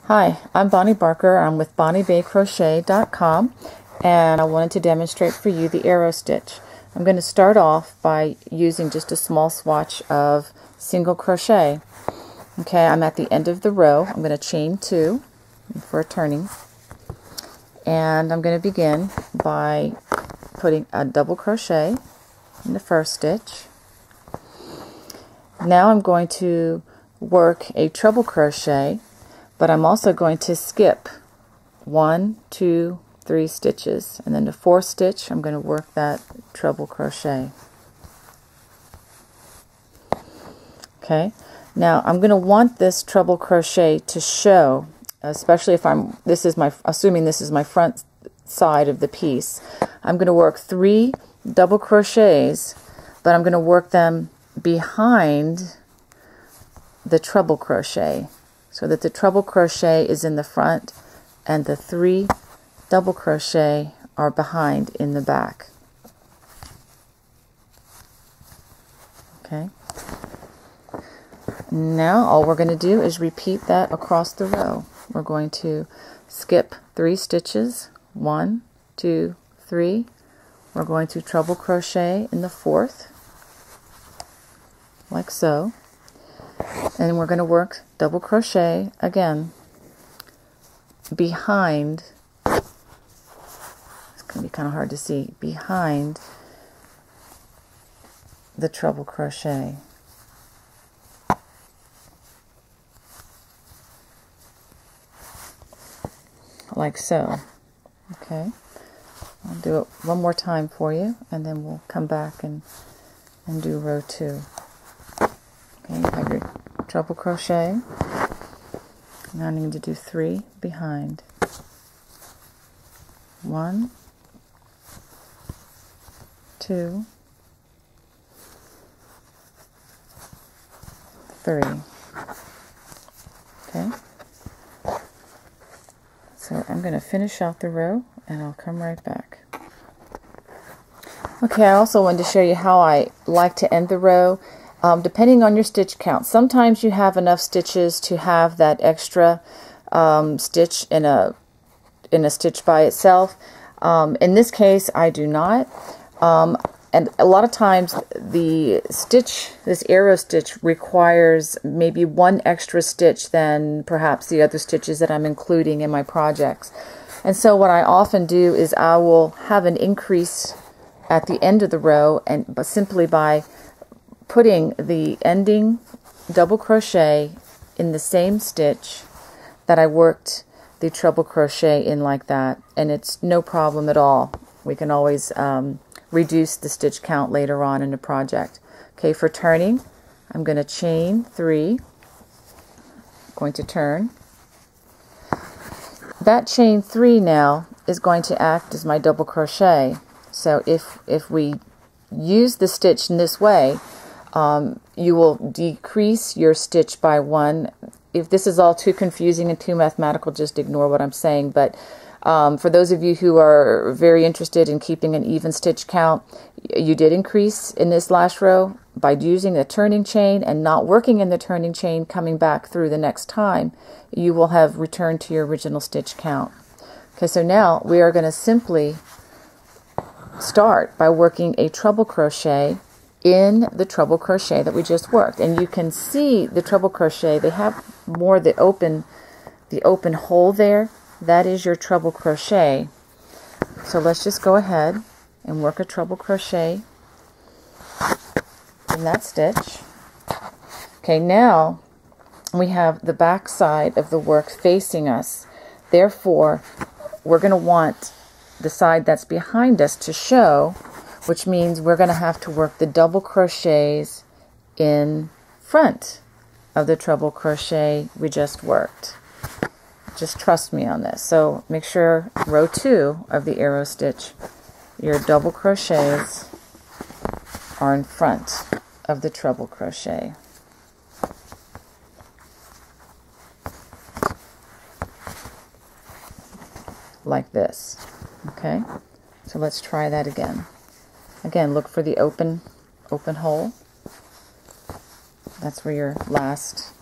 Hi, I'm Bonnie Barker. I'm with BonnieBayCrochet.com, and I wanted to demonstrate for you the arrow stitch. I'm going to start off by using just a small swatch of single crochet. Okay, I'm at the end of the row. I'm going to chain 2 for a turning, and I'm going to begin by putting a double crochet in the first stitch. Now I'm going to work a treble crochet, but I'm also going to skip 1, 2, 3 stitches, and then the 4th stitch I'm going to work that treble crochet. Okay, now I'm going to want this treble crochet to show, especially if assuming this is my front side of the piece. I'm going to work 3 double crochets, but I'm going to work them behind the treble crochet, so that the treble crochet is in the front and the 3 double crochet are behind in the back. Okay. Now all we're going to do is repeat that across the row. We're going to skip 3 stitches, 1, 2, 3. We're going to treble crochet in the 4th, like so. And we're going to work double crochet again behind, it's going to be kind of hard to see, behind the treble crochet. Like so. Okay, I'll do it one more time for you, and then we'll come back and do row 2. Okay, you have your treble crochet. Now I need to do 3 behind. 1, 2, 3. Okay. So I'm going to finish out the row, and I'll come right back. Okay, I also wanted to show you how I like to end the row. Depending on your stitch count, sometimes you have enough stitches to have that extra stitch in a stitch by itself. In this case, I do not. And a lot of times the stitch, this arrow stitch, requires maybe 1 extra stitch than perhaps the other stitches that I'm including in my projects. And so what I often do is I will have an increase at the end of the row, but simply by putting the ending double crochet in the same stitch that I worked the treble crochet in, like that, and it's no problem at all. We can always reduce the stitch count later on in the project. Okay, for turning, I'm going to chain 3, going to turn. That chain 3 now is going to act as my double crochet. So if we use the stitch in this way, you will decrease your stitch by 1. If this is all too confusing and too mathematical, just ignore what I'm saying. But for those of you who are very interested in keeping an even stitch count, you did increase in this last row by using the turning chain and not working in the turning chain, coming back through the next time. You will have returned to your original stitch count. Okay, so now we are going to simply start by working a treble crochet in the treble crochet that we just worked, and you can see the treble crochet, they have more the open hole there. That is your treble crochet. So let's just go ahead and work a treble crochet in that stitch. Okay, now we have the back side of the work facing us. Therefore, we're going to want the side that's behind us to show, which means we're going to have to work the double crochets in front of the treble crochet we just worked. Just trust me on this. So make sure row 2 of the arrow stitch, your double crochets are in front of the treble crochet. Like this. Okay, so let's try that again. Again, look for the open hole. That's where your last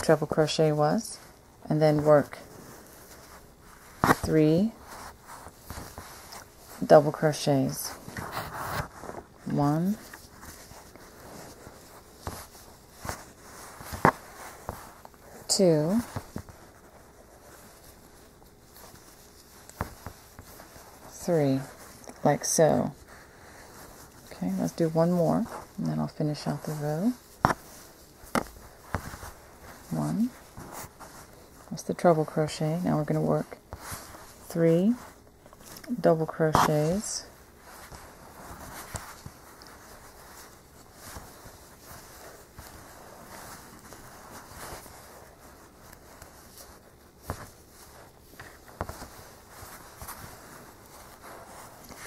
treble crochet was. and then work 3 double crochets. 1, 2, 3, like so. Okay, let's do one more, and then I'll finish out the row. 1. That's the treble crochet. Now we're going to work 3 double crochets.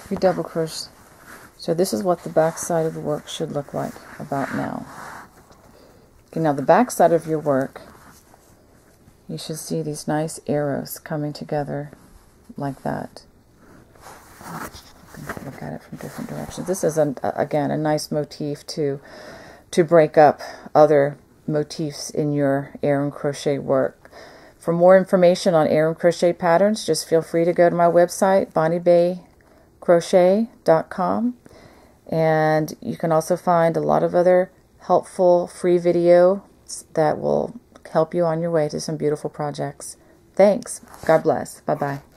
Three double crochets. So this is what the back side of the work should look like about now. Okay, now the back side of your work, you should see these nice arrows coming together like that. You can look at it from different directions. This is, again, a nice motif to break up other motifs in your Aran crochet work. For more information on Aran crochet patterns, just feel free to go to my website, bonniebaycrochet.com. And you can also find a lot of other helpful free videos that will help you on your way to some beautiful projects. Thanks. God bless. Bye-bye.